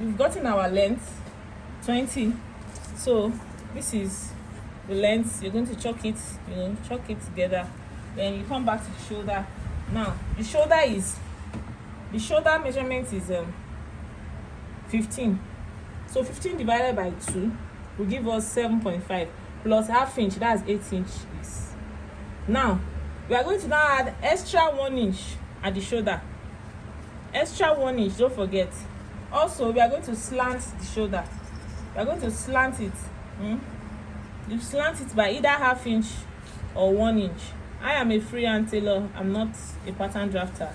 we've gotten our length 20. So this is the length. You're going to chalk it, chalk it together. Then you come back to the shoulder. Now the shoulder measurement is 15. So 15 divided by 2 will give us 7.5 plus ½ inch, that's 8 inches. Now we are going to now add extra 1 inch at the shoulder. Extra 1 inch, don't forget. Also, we are going to slant the shoulder. We are going to slant it. You slant it by either ½ inch or 1 inch. I am a freehand tailor. I'm not a pattern drafter.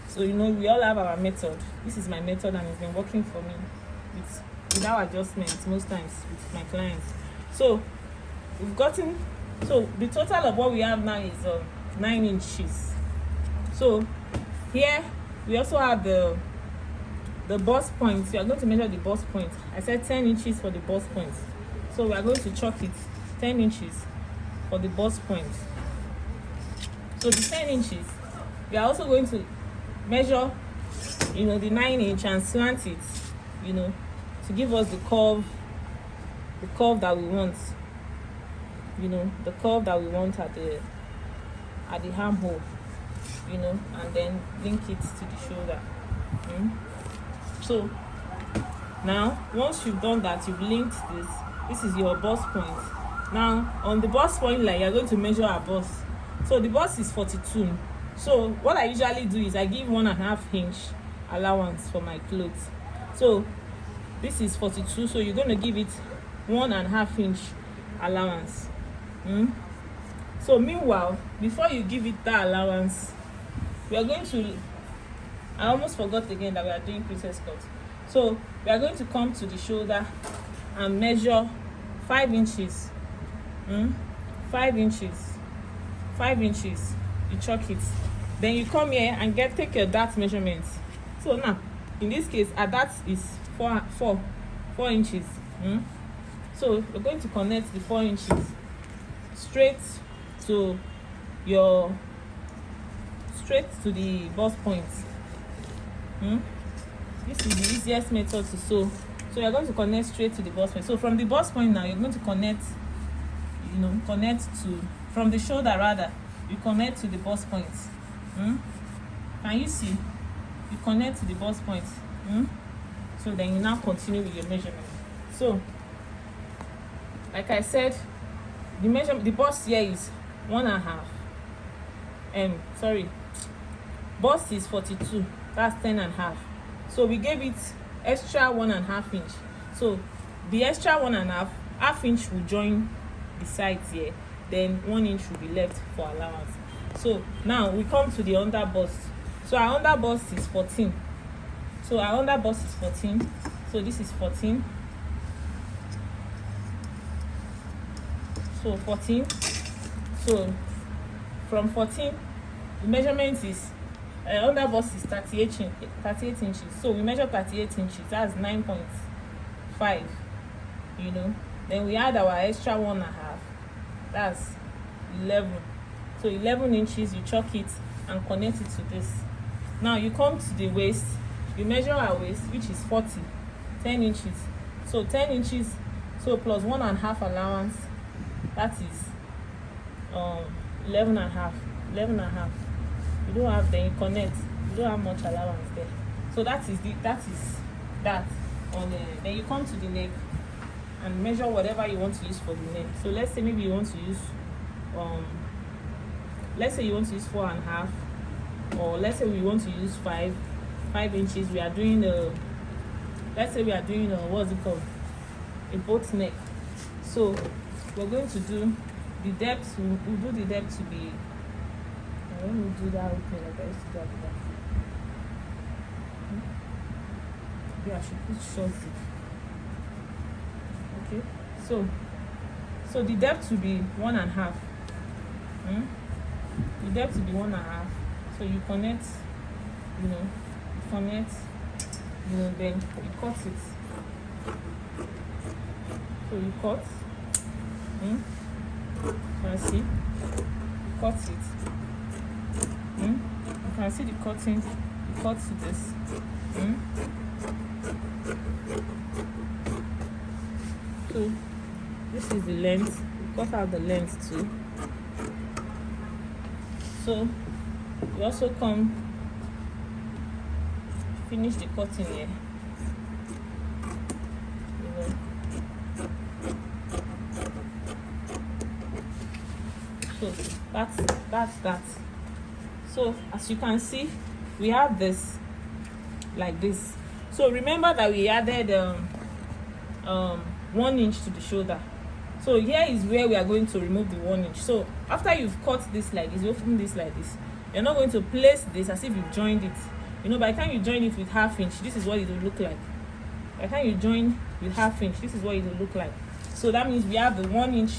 So we all have our method. This is my method, and it's been working for me without adjustments most times with my clients. So the total of what we have now is 9 inches. So here we also have the bust point. We are going to measure the bust point. I said 10 inches for the bust point. So we are going to chalk it 10 inches for the bust point. So the 10 inches, we are also going to measure, the 9 inch and slant it, to give us the curve that we want. The curve that we want at the armhole, and then link it to the shoulder. So now once you've done that, you've linked this is your bust point. Now on the bust point line, you're going to measure our bust. So the bust is 42. So what I usually do is I give 1.5 inch allowance for my clothes. So this is 42, so you're going to give it 1.5 inch allowance. So meanwhile, before you give it that allowance, we are going to, I almost forgot again that we are doing princess cut. So we are going to come to the shoulder and measure 5 inches. 5 inches. 5 inches. You chalk it. Then you come here and take your dart measurement. So now, in this case, our dart is 4 inches. So we're going to connect the 4 inches straight to the bust point. This is the easiest method to sew. So you're going to connect straight to the bust point. So from the bust point now, you're going to connect from the shoulder rather, you connect to the bust point. Can you see? You connect to the bust point. So then you now continue with your measurement. So like I said, the bust here is 1.5. Bust is 42. That's 10.5. So we gave it extra 1.5 inch. So the extra 1.5, ½ inch will join the sides here. Then 1 inch will be left for allowance. So now we come to the underbust. So our underbust is 14. So our underbust is 14. So this is 14. So 14. So from 14, the measurement is underbust is 38 inches. So we measure 38 inches. That's 9.5. Then we add our extra 1.5. That's 11. So 11 inches. You chalk it and connect it to this. Now you come to the waist. You measure our waist, which is 40. 10 inches. So 10 inches. So plus 1.5 allowance. That is 11.5. 11.5. You don't have, then you connect. You don't have much allowance there. So that is that on the, then you come to the neck and measure whatever you want to use for the neck. So let's say maybe you want to use 4.5, or let's say we want to use 5 inches. We are doing let's say we are doing what's it called, a boat neck. So we're going to do the depth. We'll do the depth to be, let me do that with me like I used to do that. Maybe I should put short zip. Okay, so the depth will be 1.5. The depth will be 1.5. So you connect, then you cut it. So you cut. You can see, you cut it. You can see the cutting. You cut to this. So this is the length. We cut out the length too. So we also come finish the cutting here. So that's that. So as you can see, we have this like this. So remember that we added 1 inch to the shoulder. So here is where we are going to remove the 1 inch. So after you've cut this like this, you open this like this, you're not going to place this as if you've joined it. You know, by the time you join it with 1/2 inch, this is what it will look like. By the time you join with 1/2 inch, this is what it will look like. So that means we have the 1 inch,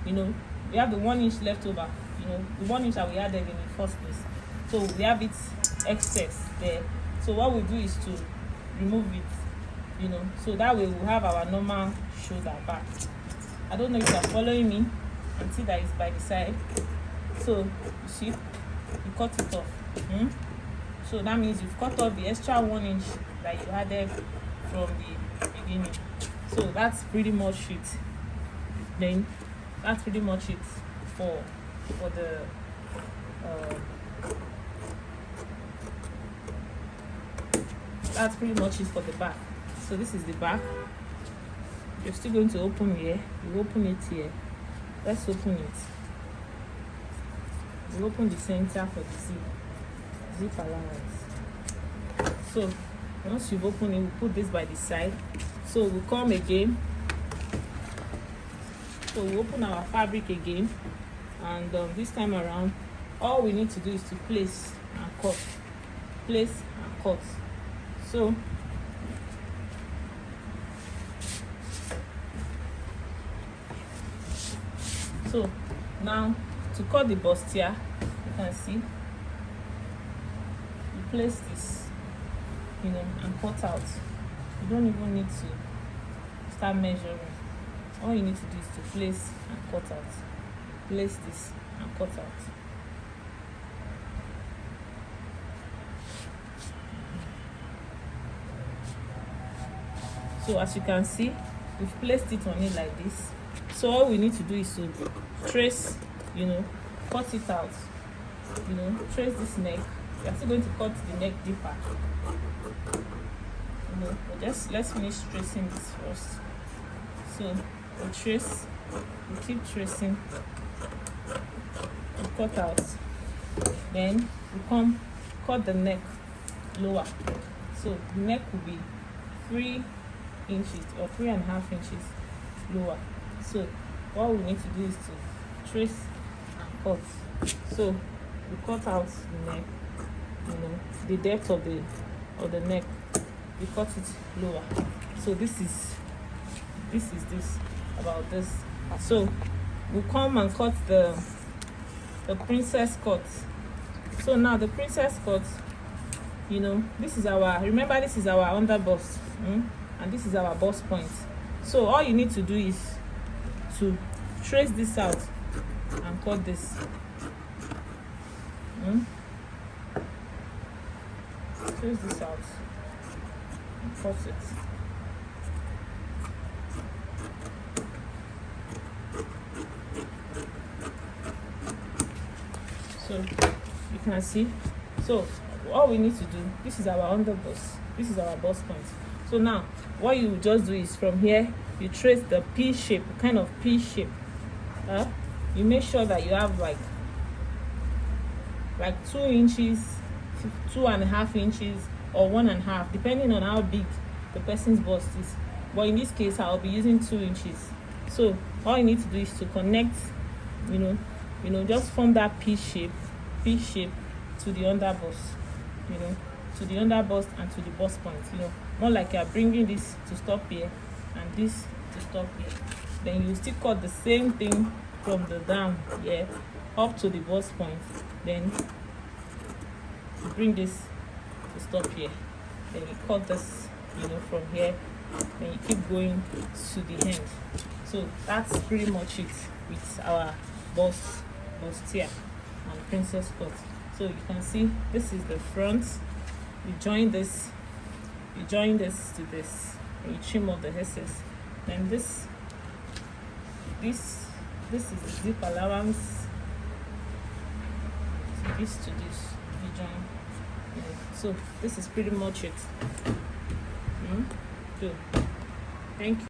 you know, we have the 1 inch left over, you know, the 1 inch that we added in the first place. So we have it excess there. So what we do is to remove it, you know, so that way we'll have our normal shoulder back. I don't know if you are following me, and see that it's by the side. So you see, you cut it off. So that means you've cut off the extra 1 inch that you added from the beginning. So that's pretty much it. Then that's pretty much it for the that's pretty much it for the back. So this is the back. You're still going to open here. You open it here. Let's open it. You open the center for the zip allowance. So once you've opened it, we'll put this by the side. So we'll come again. So we open our fabric again, and this time around, all we need to do is to place and cut. Place and cut. So now to cut the bustier, you can see, you place this, you know, and cut out. You don't even need to start measuring. All you need to do is to place and cut out. Place this and cut out. So as you can see, we've placed it on it like this. So all we need to do is to trace, you know, cut it out, you know, trace this neck. We are still going to cut the neck deeper, you know, but just let's finish tracing this first. So we trace, we keep tracing, we cut out, then we come cut the neck lower. So the neck will be 3 inches or 3.5 inches lower. So what we need to do is to trace and cut. So we cut out the neck, you know, the depth of the neck. We cut it lower. So this is about this. So we'll come and cut the princess cut. So now the princess cut, you know, this is our, remember this is our underbust, and this is our bust point. So all you need to do is to trace this out and cut this. Trace this out and cut it. So you can see. So all we need to do, this is our underbust, this is our bust point. So now what you just do is from here you trace the P shape, kind of P shape. You make sure that you have like 2 inches, 2.5 inches, or 1.5, depending on how big the person's bust is. But in this case, I'll be using 2 inches. So all you need to do is to connect, you know, just form that P shape to the underbust, you know, to the underbust and to the bust point. You know, more like you're bringing this to stop here and this to stop here. Then you still cut the same thing from the down here up to the bust point. Then you bring this to stop here. Then you cut this, you know, from here. Then you keep going to the end. So that's pretty much it with our bustier and princess cut. So you can see this is the front. You join this to this, and you trim off the excess. Then this this is zip allowance, this to this, you join. Yeah. So this is pretty much it. Good. Thank you.